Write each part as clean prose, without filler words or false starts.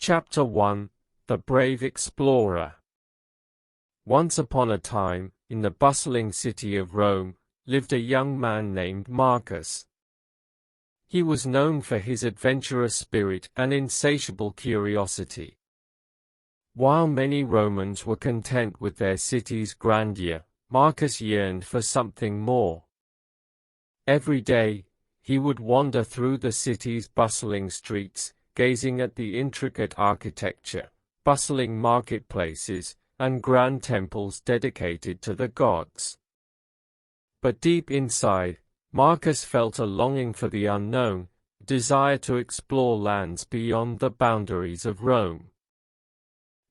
Chapter 1: The Brave Explorer. Once upon a time, in the bustling city of Rome, lived a young man named Marcus. He was known for his adventurous spirit and insatiable curiosity. While many Romans were content with their city's grandeur, Marcus yearned for something more. Every day, he would wander through the city's bustling streets, gazing at the intricate architecture, bustling marketplaces, and grand temples dedicated to the gods. But deep inside, Marcus felt a longing for the unknown, a desire to explore lands beyond the boundaries of Rome.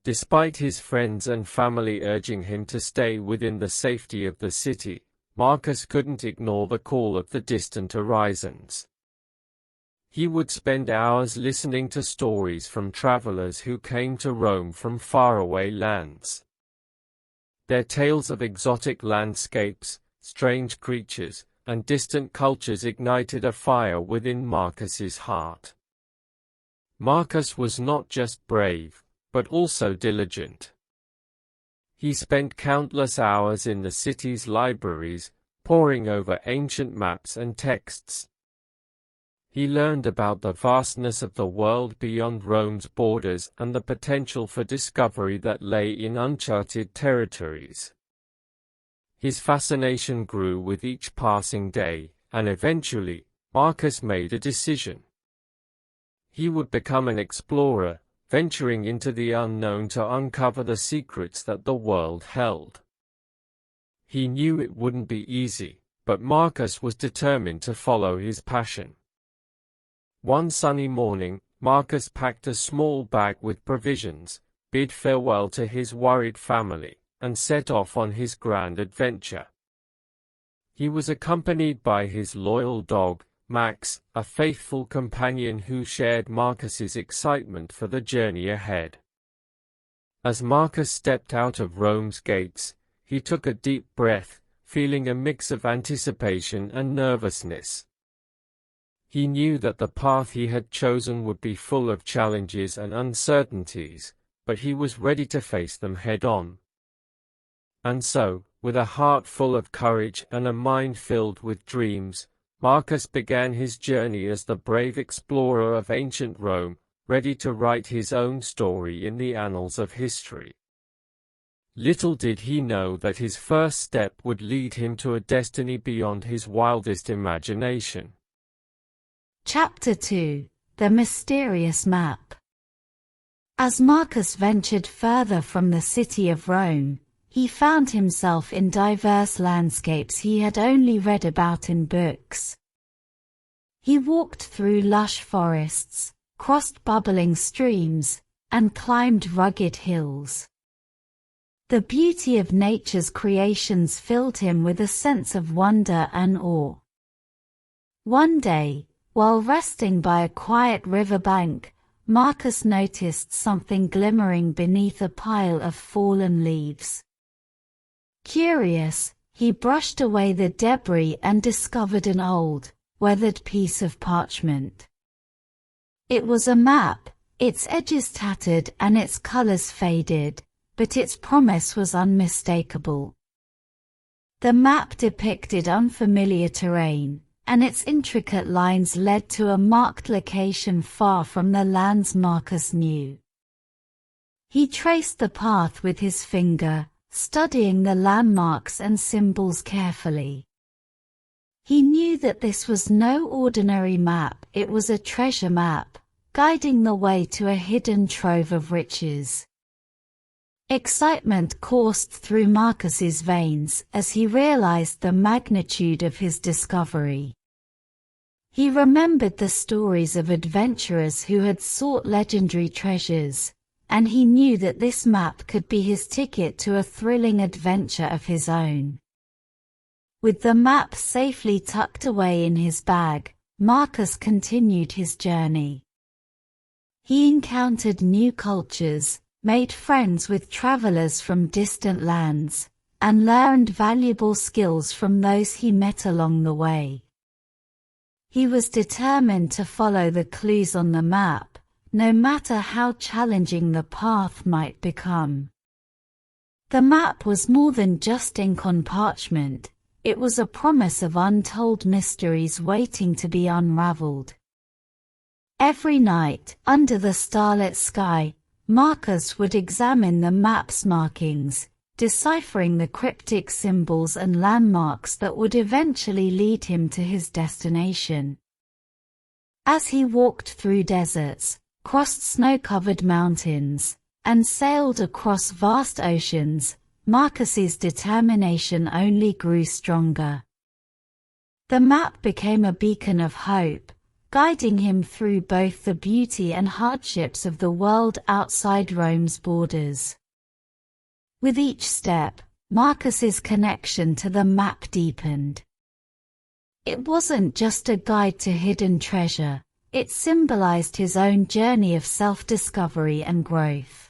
Despite his friends and family urging him to stay within the safety of the city, Marcus couldn't ignore the call of the distant horizons. He would spend hours listening to stories from travelers who came to Rome from faraway lands. Their tales of exotic landscapes, strange creatures, and distant cultures ignited a fire within Marcus's heart. Marcus was not just brave, but also diligent. He spent countless hours in the city's libraries, poring over ancient maps and texts. He learned about the vastness of the world beyond Rome's borders and the potential for discovery that lay in uncharted territories. His fascination grew with each passing day, and eventually, Marcus made a decision. He would become an explorer, venturing into the unknown to uncover the secrets that the world held. He knew it wouldn't be easy, but Marcus was determined to follow his passion. One sunny morning, Marcus packed a small bag with provisions, bid farewell to his worried family, and set off on his grand adventure. He was accompanied by his loyal dog, Max, a faithful companion who shared Marcus's excitement for the journey ahead. As Marcus stepped out of Rome's gates, he took a deep breath, feeling a mix of anticipation and nervousness. He knew that the path he had chosen would be full of challenges and uncertainties, but he was ready to face them head-on. And so, with a heart full of courage and a mind filled with dreams, Marcus began his journey as the brave explorer of ancient Rome, ready to write his own story in the annals of history. Little did he know that his first step would lead him to a destiny beyond his wildest imagination. Chapter 2: The Mysterious Map. As Marcus ventured further from the city of Rome, he found himself in diverse landscapes he had only read about in books. He walked through lush forests, crossed bubbling streams, and climbed rugged hills. The beauty of nature's creations filled him with a sense of wonder and awe. One day, while resting by a quiet riverbank, Marcus noticed something glimmering beneath a pile of fallen leaves. Curious, he brushed away the debris and discovered an old, weathered piece of parchment. It was a map, its edges tattered and its colors faded, but its promise was unmistakable. The map depicted unfamiliar terrain, and its intricate lines led to a marked location far from the lands Marcus knew. He traced the path with his finger, studying the landmarks and symbols carefully. He knew that this was no ordinary map, it was a treasure map, guiding the way to a hidden trove of riches. Excitement coursed through Marcus's veins as he realized the magnitude of his discovery. He remembered the stories of adventurers who had sought legendary treasures, and he knew that this map could be his ticket to a thrilling adventure of his own. With the map safely tucked away in his bag, Marcus continued his journey. He encountered new cultures, made friends with travelers from distant lands, and learned valuable skills from those he met along the way. He was determined to follow the clues on the map, no matter how challenging the path might become. The map was more than just ink on parchment, it was a promise of untold mysteries waiting to be unraveled. Every night, under the starlit sky, Marcus would examine the map's markings, deciphering the cryptic symbols and landmarks that would eventually lead him to his destination. As he walked through deserts, crossed snow-covered mountains, and sailed across vast oceans, Marcus's determination only grew stronger. The map became a beacon of hope, guiding him through both the beauty and hardships of the world outside Rome's borders. With each step, Marcus's connection to the map deepened. It wasn't just a guide to hidden treasure, it symbolized his own journey of self-discovery and growth.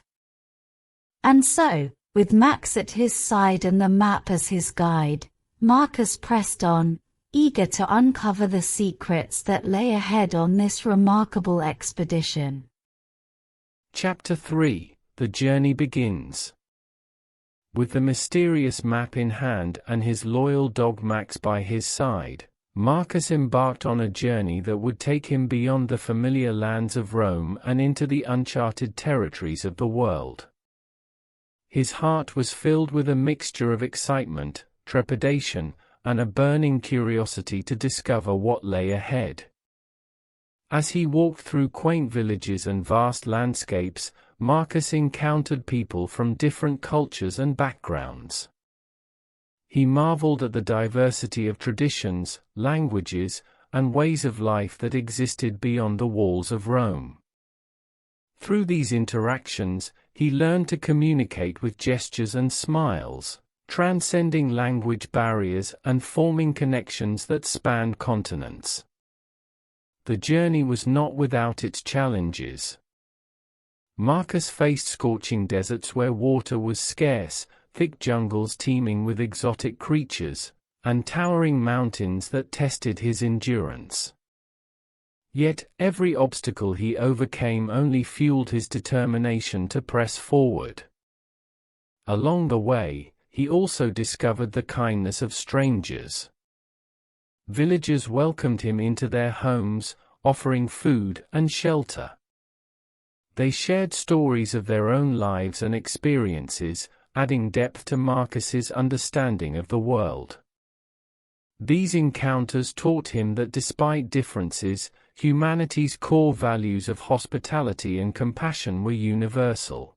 And so, with Max at his side and the map as his guide, Marcus pressed on, eager to uncover the secrets that lay ahead on this remarkable expedition. Chapter 3: The Journey Begins. With the mysterious map in hand and his loyal dog Max by his side, Marcus embarked on a journey that would take him beyond the familiar lands of Rome and into the uncharted territories of the world. His heart was filled with a mixture of excitement, trepidation, and a burning curiosity to discover what lay ahead. As he walked through quaint villages and vast landscapes, Marcus encountered people from different cultures and backgrounds. He marveled at the diversity of traditions, languages, and ways of life that existed beyond the walls of Rome. Through these interactions, he learned to communicate with gestures and smiles, transcending language barriers and forming connections that spanned continents. The journey was not without its challenges. Marcus faced scorching deserts where water was scarce, thick jungles teeming with exotic creatures, and towering mountains that tested his endurance. Yet, every obstacle he overcame only fueled his determination to press forward. Along the way, he also discovered the kindness of strangers. Villagers welcomed him into their homes, offering food and shelter. They shared stories of their own lives and experiences, adding depth to Marcus's understanding of the world. These encounters taught him that despite differences, humanity's core values of hospitality and compassion were universal.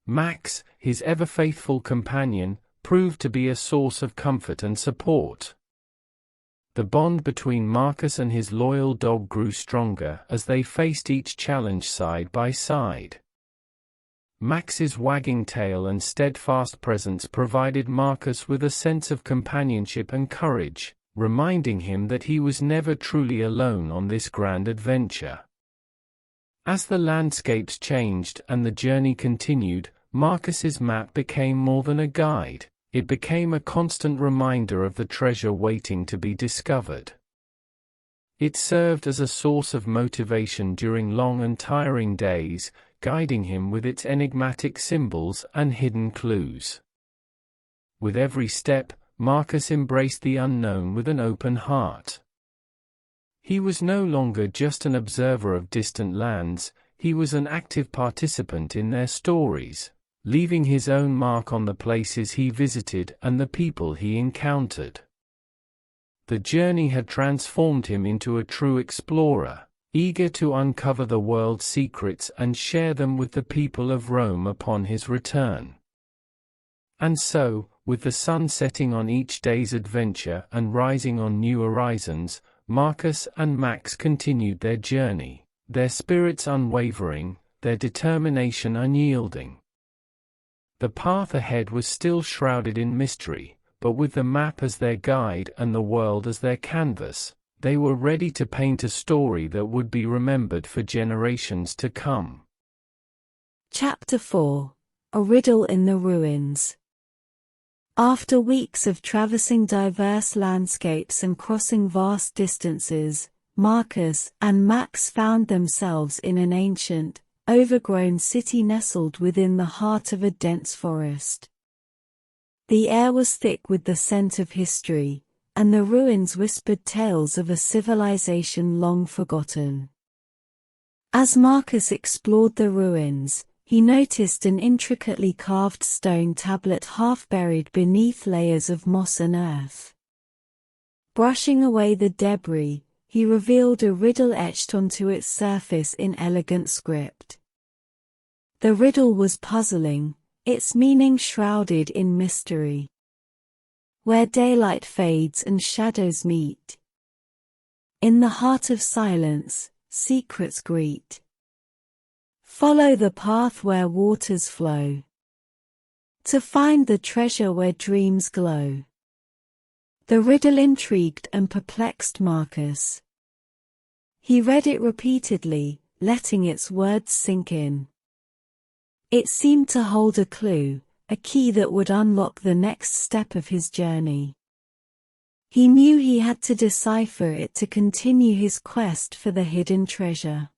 Max, his ever-faithful companion, proved to be a source of comfort and support. The bond between Marcus and his loyal dog grew stronger as they faced each challenge side by side. Max's wagging tail and steadfast presence provided Marcus with a sense of companionship and courage, reminding him that he was never truly alone on this grand adventure. As the landscapes changed and the journey continued, Marcus's map became more than a guide. It became a constant reminder of the treasure waiting to be discovered. It served as a source of motivation during long and tiring days, guiding him with its enigmatic symbols and hidden clues. With every step, Marcus embraced the unknown with an open heart. He was no longer just an observer of distant lands, he was an active participant in their stories, leaving his own mark on the places he visited and the people he encountered. The journey had transformed him into a true explorer, eager to uncover the world's secrets and share them with the people of Rome upon his return. And so, with the sun setting on each day's adventure and rising on new horizons, Marcus and Max continued their journey, their spirits unwavering, their determination unyielding. The path ahead was still shrouded in mystery, but with the map as their guide and the world as their canvas, they were ready to paint a story that would be remembered for generations to come. Chapter 4: A Riddle in the Ruins. After weeks of traversing diverse landscapes and crossing vast distances, Marcus and Max found themselves in an ancient, overgrown city nestled within the heart of a dense forest. The air was thick with the scent of history, and the ruins whispered tales of a civilization long forgotten. As Marcus explored the ruins, he noticed an intricately carved stone tablet half buried beneath layers of moss and earth. Brushing away the debris, he revealed a riddle etched onto its surface in elegant script. The riddle was puzzling, its meaning shrouded in mystery. Where daylight fades and shadows meet, in the heart of silence, secrets greet. Follow the path where waters flow, to find the treasure where dreams glow. The riddle intrigued and perplexed Marcus. He read it repeatedly, letting its words sink in. It seemed to hold a clue, a key that would unlock the next step of his journey. He knew he had to decipher it to continue his quest for the hidden treasure.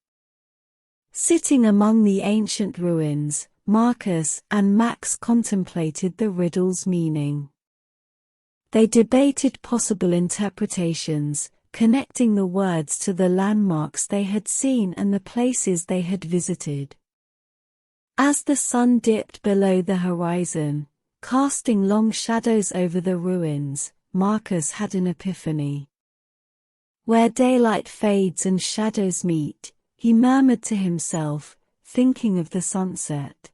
Sitting among the ancient ruins, Marcus and Max contemplated the riddle's meaning. They debated possible interpretations, connecting the words to the landmarks they had seen and the places they had visited. As the sun dipped below the horizon, casting long shadows over the ruins, Marcus had an epiphany. Where daylight fades and shadows meet, he murmured to himself, thinking of the sunset.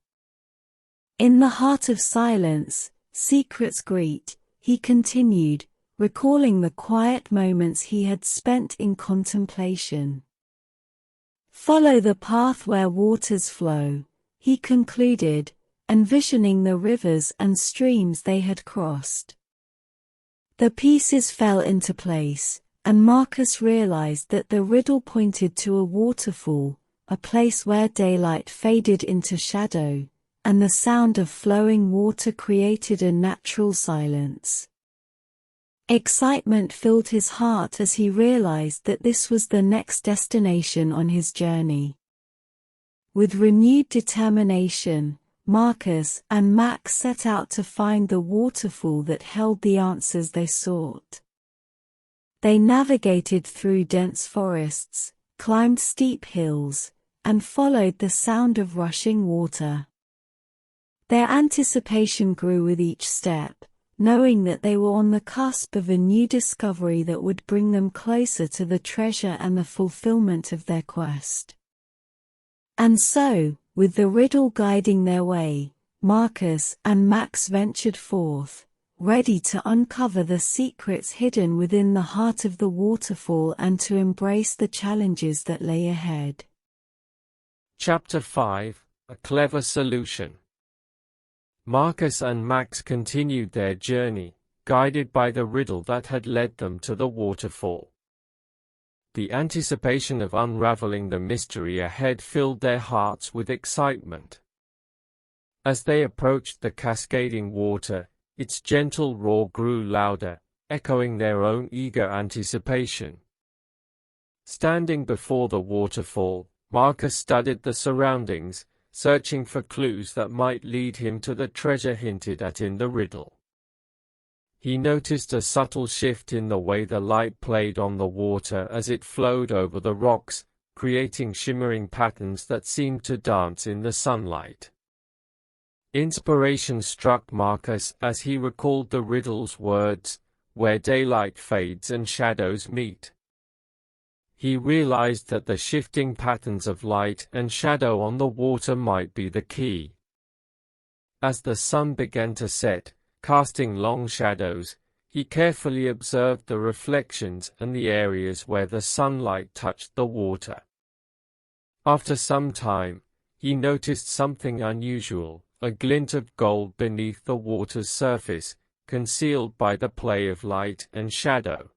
In the heart of silence, secrets greet, he continued, recalling the quiet moments he had spent in contemplation. Follow the path where waters flow, he concluded, envisioning the rivers and streams they had crossed. The pieces fell into place, and Marcus realized that the riddle pointed to a waterfall, a place where daylight faded into shadow, and the sound of flowing water created a natural silence. Excitement filled his heart as he realized that this was the next destination on his journey. With renewed determination, Marcus and Max set out to find the waterfall that held the answers they sought. They navigated through dense forests, climbed steep hills, and followed the sound of rushing water. Their anticipation grew with each step, knowing that they were on the cusp of a new discovery that would bring them closer to the treasure and the fulfillment of their quest. And so, with the riddle guiding their way, Marcus and Max ventured forth, ready to uncover the secrets hidden within the heart of the waterfall and to embrace the challenges that lay ahead. Chapter 5: A Clever Solution. Marcus and Max continued their journey, guided by the riddle that had led them to the waterfall. The anticipation of unraveling the mystery ahead filled their hearts with excitement. As they approached the cascading water, its gentle roar grew louder, echoing their own eager anticipation. Standing before the waterfall, Marcus studied the surroundings, searching for clues that might lead him to the treasure hinted at in the riddle. He noticed a subtle shift in the way the light played on the water as it flowed over the rocks, creating shimmering patterns that seemed to dance in the sunlight. Inspiration struck Marcus as he recalled the riddle's words, "Where daylight fades and shadows meet." He realized that the shifting patterns of light and shadow on the water might be the key. As the sun began to set, casting long shadows, he carefully observed the reflections and the areas where the sunlight touched the water. After some time, he noticed something unusual, a glint of gold beneath the water's surface, concealed by the play of light and shadow.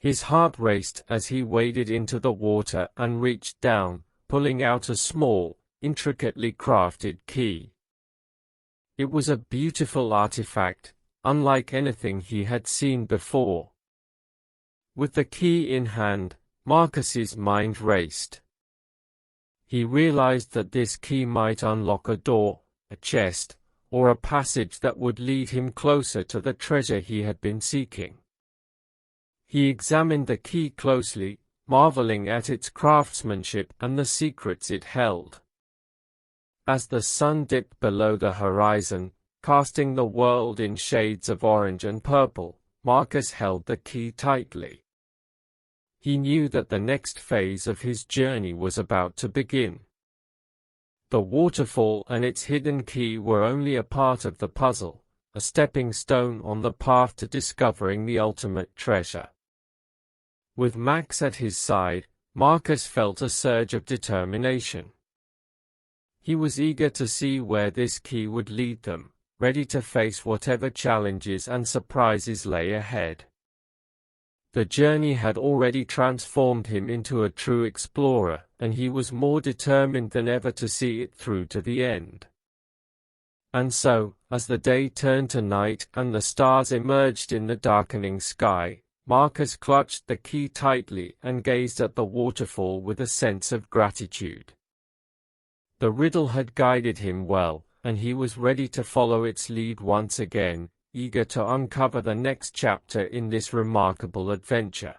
His heart raced as he waded into the water and reached down, pulling out a small, intricately crafted key. It was a beautiful artifact, unlike anything he had seen before. With the key in hand, Marcus's mind raced. He realized that this key might unlock a door, a chest, or a passage that would lead him closer to the treasure he had been seeking. He examined the key closely, marveling at its craftsmanship and the secrets it held. As the sun dipped below the horizon, casting the world in shades of orange and purple, Marcus held the key tightly. He knew that the next phase of his journey was about to begin. The waterfall and its hidden key were only a part of the puzzle, a stepping stone on the path to discovering the ultimate treasure. With Max at his side, Marcus felt a surge of determination. He was eager to see where this key would lead them, ready to face whatever challenges and surprises lay ahead. The journey had already transformed him into a true explorer, and he was more determined than ever to see it through to the end. And so, as the day turned to night and the stars emerged in the darkening sky, Marcus clutched the key tightly and gazed at the waterfall with a sense of gratitude. The riddle had guided him well, and he was ready to follow its lead once again, eager to uncover the next chapter in this remarkable adventure.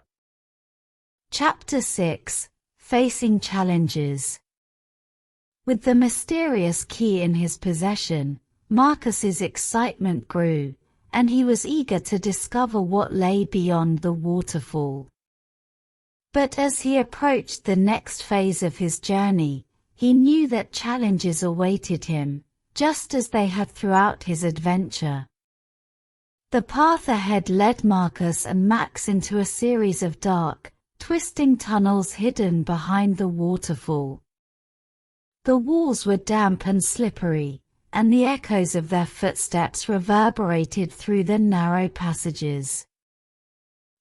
Chapter 6: Facing Challenges. With the mysterious key in his possession, Marcus's excitement grew, and he was eager to discover what lay beyond the waterfall. But as he approached the next phase of his journey, he knew that challenges awaited him, just as they had throughout his adventure. The path ahead led Marcus and Max into a series of dark, twisting tunnels hidden behind the waterfall. The walls were damp and slippery, and the echoes of their footsteps reverberated through the narrow passages.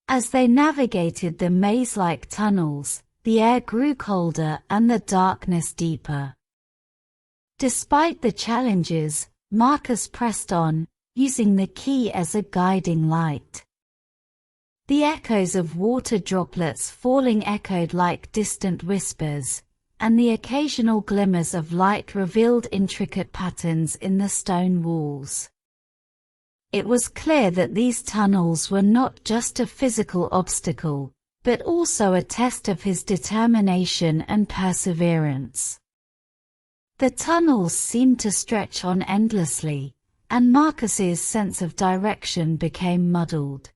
As they navigated the maze-like tunnels, the air grew colder and the darkness deeper. Despite the challenges, Marcus pressed on, using the key as a guiding light. The echoes of water droplets falling echoed like distant whispers, and the occasional glimmers of light revealed intricate patterns in the stone walls. It was clear that these tunnels were not just a physical obstacle, but also a test of his determination and perseverance. The tunnels seemed to stretch on endlessly, and Marcus's sense of direction became muddled.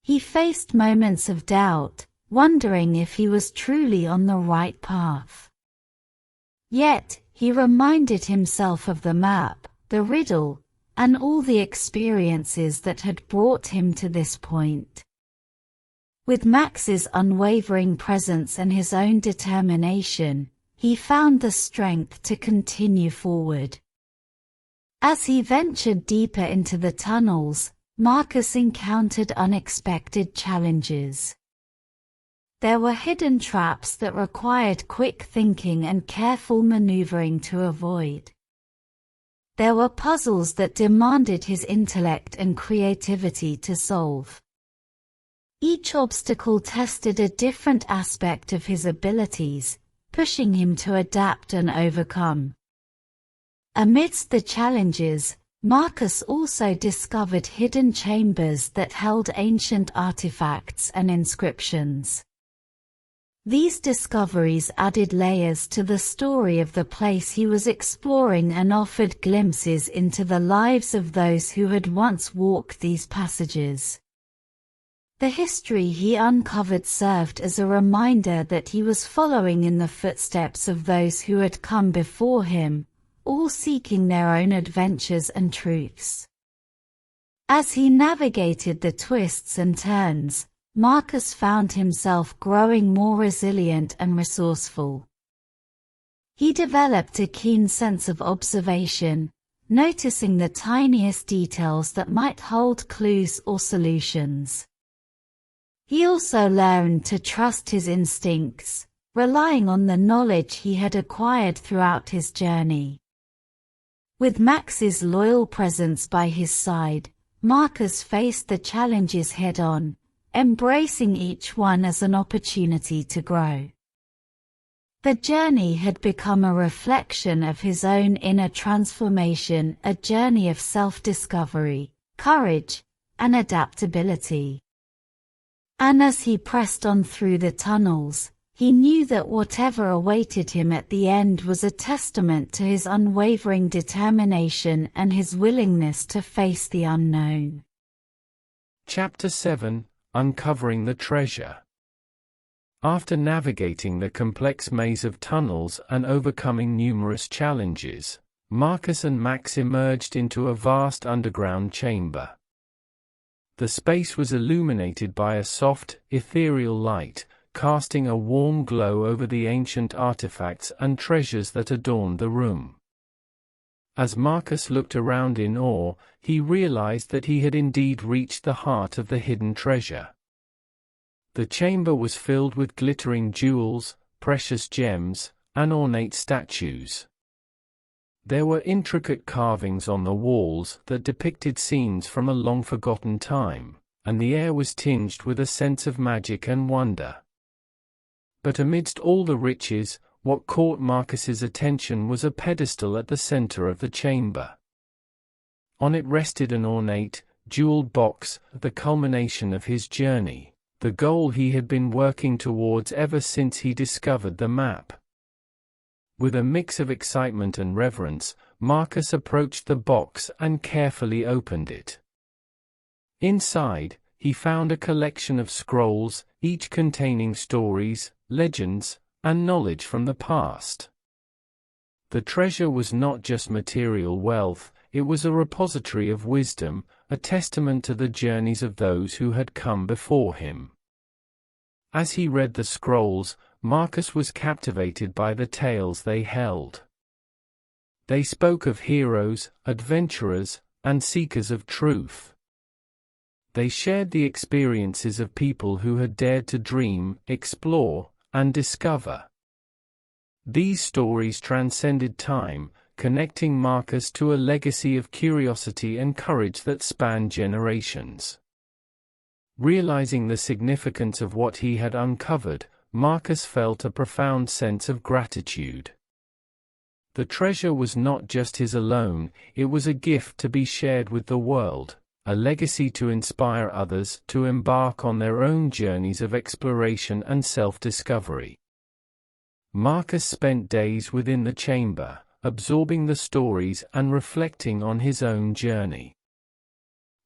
He faced moments of doubt, wondering if he was truly on the right path. Yet, he reminded himself of the map, the riddle, and all the experiences that had brought him to this point. With Max's unwavering presence and his own determination, he found the strength to continue forward. As he ventured deeper into the tunnels, Marcus encountered unexpected challenges. There were hidden traps that required quick thinking and careful maneuvering to avoid. There were puzzles that demanded his intellect and creativity to solve. Each obstacle tested a different aspect of his abilities, pushing him to adapt and overcome. Amidst the challenges, Marcus also discovered hidden chambers that held ancient artifacts and inscriptions. These discoveries added layers to the story of the place he was exploring and offered glimpses into the lives of those who had once walked these passages. The history he uncovered served as a reminder that he was following in the footsteps of those who had come before him, all seeking their own adventures and truths. As he navigated the twists and turns, Marcus found himself growing more resilient and resourceful. He developed a keen sense of observation, noticing the tiniest details that might hold clues or solutions. He also learned to trust his instincts, relying on the knowledge he had acquired throughout his journey. With Max's loyal presence by his side, Marcus faced the challenges head-on, embracing each one as an opportunity to grow. The journey had become a reflection of his own inner transformation, a journey of self-discovery, courage, and adaptability. And as he pressed on through the tunnels, he knew that whatever awaited him at the end was a testament to his unwavering determination and his willingness to face the unknown. Chapter 7: Uncovering the Treasure. After navigating the complex maze of tunnels and overcoming numerous challenges, Marcus and Max emerged into a vast underground chamber. The space was illuminated by a soft, ethereal light, casting a warm glow over the ancient artifacts and treasures that adorned the room. As Marcus looked around in awe, he realized that he had indeed reached the heart of the hidden treasure. The chamber was filled with glittering jewels, precious gems, and ornate statues. There were intricate carvings on the walls that depicted scenes from a long-forgotten time, and the air was tinged with a sense of magic and wonder. But amidst all the riches, what caught Marcus's attention was a pedestal at the center of the chamber. On it rested an ornate, jeweled box, the culmination of his journey, the goal he had been working towards ever since he discovered the map. With a mix of excitement and reverence, Marcus approached the box and carefully opened it. Inside, he found a collection of scrolls, each containing stories, legends, and knowledge from the past. The treasure was not just material wealth, it was a repository of wisdom, a testament to the journeys of those who had come before him. As he read the scrolls, Marcus was captivated by the tales they held. They spoke of heroes, adventurers, and seekers of truth. They shared the experiences of people who had dared to dream, explore, and discover. These stories transcended time, connecting Marcus to a legacy of curiosity and courage that spanned generations. Realizing the significance of what he had uncovered, Marcus felt a profound sense of gratitude. The treasure was not just his alone, it was a gift to be shared with the world, a legacy to inspire others to embark on their own journeys of exploration and self-discovery. Marcus spent days within the chamber, absorbing the stories and reflecting on his own journey.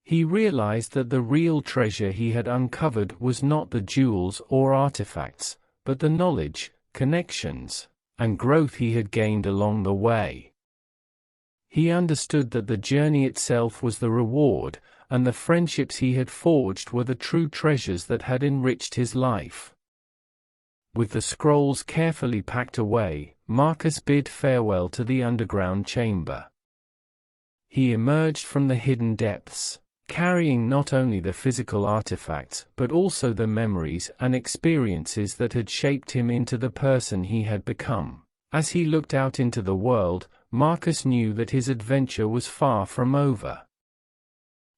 He realized that the real treasure he had uncovered was not the jewels or artifacts, but the knowledge, connections, and growth he had gained along the way. He understood that the journey itself was the reward, and the friendships he had forged were the true treasures that had enriched his life. With the scrolls carefully packed away, Marcus bid farewell to the underground chamber. He emerged from the hidden depths, carrying not only the physical artifacts but also the memories and experiences that had shaped him into the person he had become. As he looked out into the world, Marcus knew that his adventure was far from over.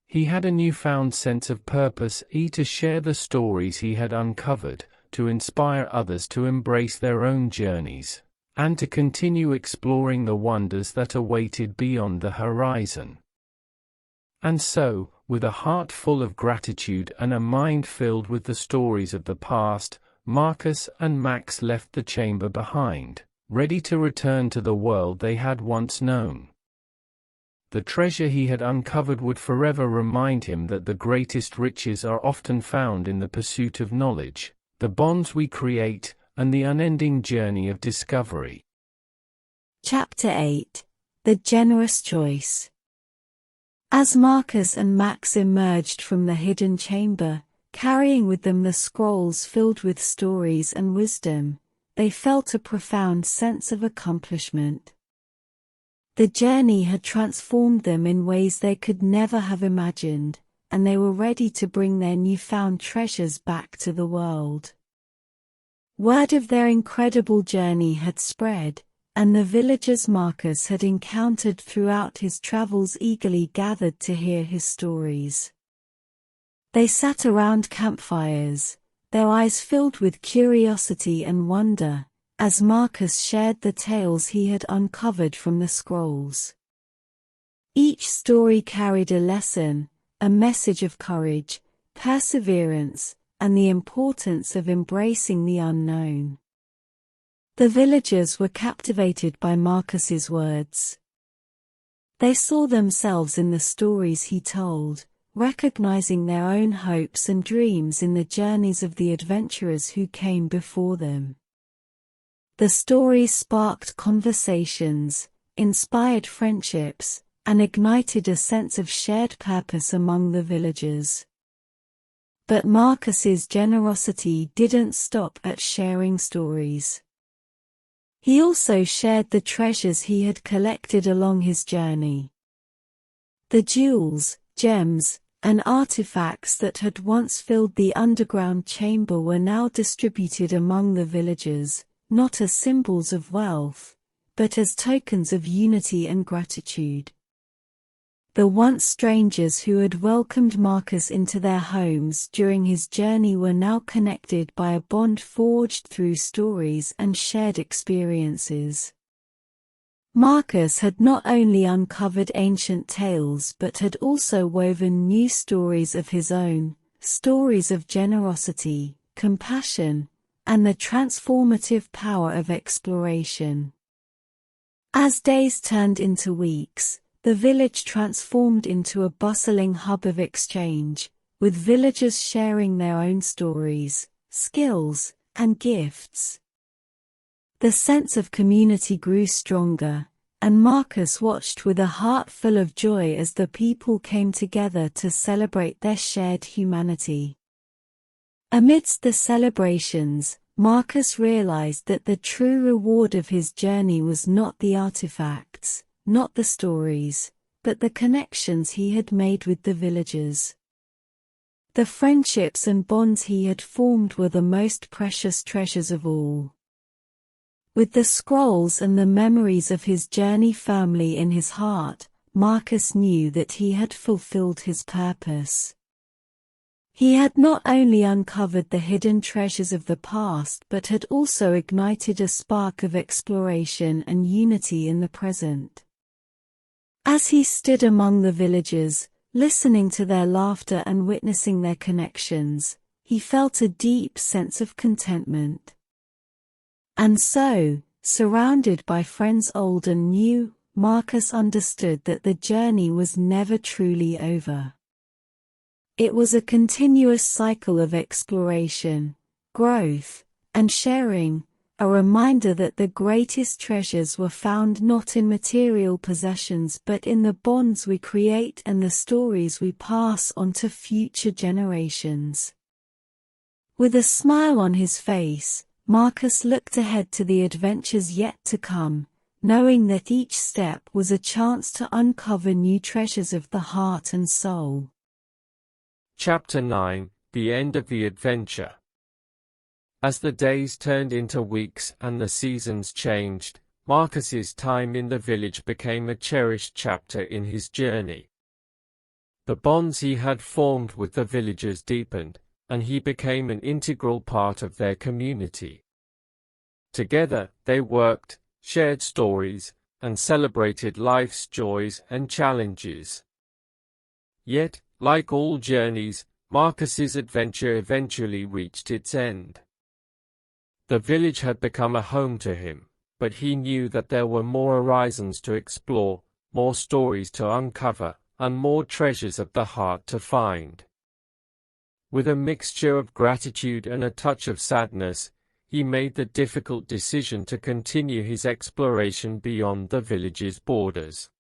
He had a newfound sense of purpose, to share the stories he had uncovered, to inspire others to embrace their own journeys, and to continue exploring the wonders that awaited beyond the horizon. And so, with a heart full of gratitude and a mind filled with the stories of the past, Marcus and Max left the chamber behind, ready to return to the world they had once known. The treasure he had uncovered would forever remind him that the greatest riches are often found in the pursuit of knowledge, the bonds we create, and the unending journey of discovery. Chapter 8: TheGenerous Choice. As Marcus and Max emerged from the hidden chamber, carrying with them the scrolls filled with stories and wisdom, they felt a profound sense of accomplishment. The journey had transformed them in ways they could never have imagined, and they were ready to bring their newfound treasures back to the world. Word of their incredible journey had spread, and the villagers Marcus had encountered throughout his travels eagerly gathered to hear his stories. They sat around campfires, their eyes filled with curiosity and wonder, as Marcus shared the tales he had uncovered from the scrolls. Each story carried a lesson, a message of courage, perseverance, and the importance of embracing the unknown. The villagers were captivated by Marcus's words. They saw themselves in the stories he told, recognizing their own hopes and dreams in the journeys of the adventurers who came before them. The stories sparked conversations, inspired friendships, and ignited a sense of shared purpose among the villagers. But Marcus's generosity didn't stop at sharing stories. He also shared the treasures he had collected along his journey. The jewels, gems, and artifacts that had once filled the underground chamber were now distributed among the villagers, not as symbols of wealth, but as tokens of unity and gratitude. The once strangers who had welcomed Marcus into their homes during his journey were now connected by a bond forged through stories and shared experiences. Marcus had not only uncovered ancient tales but had also woven new stories of his own, stories of generosity, compassion, and the transformative power of exploration. As days turned into weeks, the village transformed into a bustling hub of exchange, with villagers sharing their own stories, skills, and gifts. The sense of community grew stronger, and Marcus watched with a heart full of joy as the people came together to celebrate their shared humanity. Amidst the celebrations, Marcus realized that the true reward of his journey was not the artifacts, not the stories, but the connections he had made with the villagers. The friendships and bonds he had formed were the most precious treasures of all. With the scrolls and the memories of his journey firmly in his heart, Marcus knew that he had fulfilled his purpose. He had not only uncovered the hidden treasures of the past but had also ignited a spark of exploration and unity in the present. As he stood among the villagers, listening to their laughter and witnessing their connections, he felt a deep sense of contentment. And so, surrounded by friends old and new, Marcus understood that the journey was never truly over. It was a continuous cycle of exploration, growth, and sharing, a reminder that the greatest treasures were found not in material possessions but in the bonds we create and the stories we pass on to future generations. With a smile on his face, Marcus looked ahead to the adventures yet to come, knowing that each step was a chance to uncover new treasures of the heart and soul. Chapter 9: The End of the Adventure. As the days turned into weeks and the seasons changed, Marcus's time in the village became a cherished chapter in his journey. The bonds he had formed with the villagers deepened, and he became an integral part of their community. Together, they worked, shared stories, and celebrated life's joys and challenges. Yet, like all journeys, Marcus's adventure eventually reached its end. The village had become a home to him, but he knew that there were more horizons to explore, more stories to uncover, and more treasures of the heart to find. With a mixture of gratitude and a touch of sadness, he made the difficult decision to continue his exploration beyond the village's borders.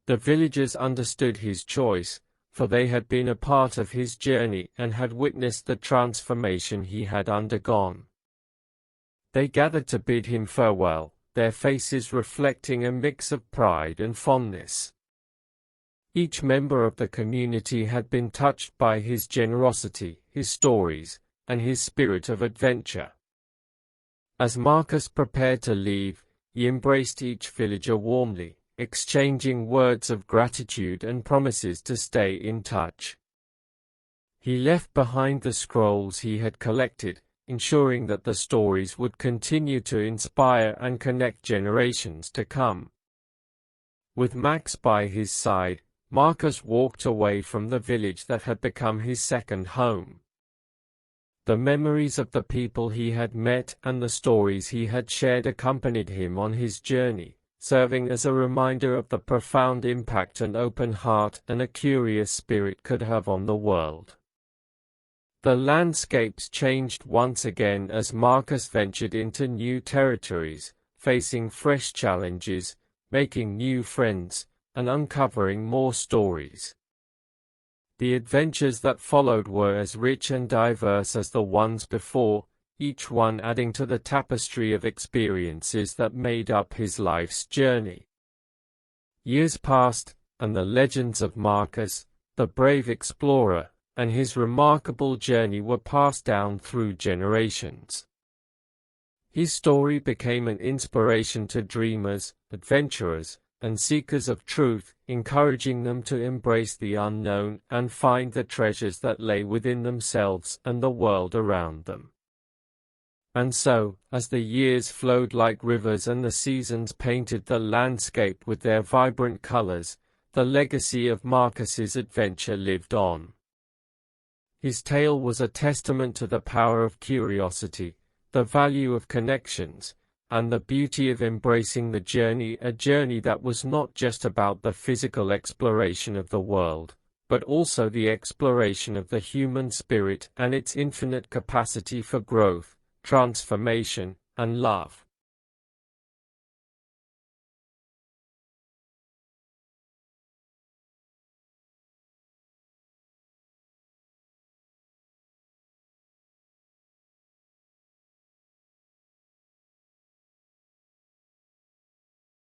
The villagers understood his choice, for they had been a part of his journey and had witnessed the transformation he had undergone. They gathered to bid him farewell, their faces reflecting a mix of pride and fondness. Each member of the community had been touched by his generosity, his stories, and his spirit of adventure. As Marcus prepared to leave, he embraced each villager warmly, exchanging words of gratitude and promises to stay in touch. He left behind the scrolls he had collected, ensuring that the stories would continue to inspire and connect generations to come. With Max by his side, Marcus walked away from the village that had become his second home. The memories of the people he had met and the stories he had shared accompanied him on his journey, serving as a reminder of the profound impact an open heart and a curious spirit could have on the world. The landscapes changed once again as Marcus ventured into new territories, facing fresh challenges, making new friends, and uncovering more stories. The adventures that followed were as rich and diverse as the ones before, each one adding to the tapestry of experiences that made up his life's journey. Years passed, and the legends of Marcus, the brave explorer, and his remarkable journey were passed down through generations. His story became an inspiration to dreamers, adventurers, and seekers of truth, encouraging them to embrace the unknown and find the treasures that lay within themselves and the world around them. And so, as the years flowed like rivers and the seasons painted the landscape with their vibrant colors, the legacy of Marcus's adventure lived on. His tale was a testament to the power of curiosity, the value of connections, and the beauty of embracing the journey, a journey that was not just about the physical exploration of the world, but also the exploration of the human spirit and its infinite capacity for growth, transformation, and love.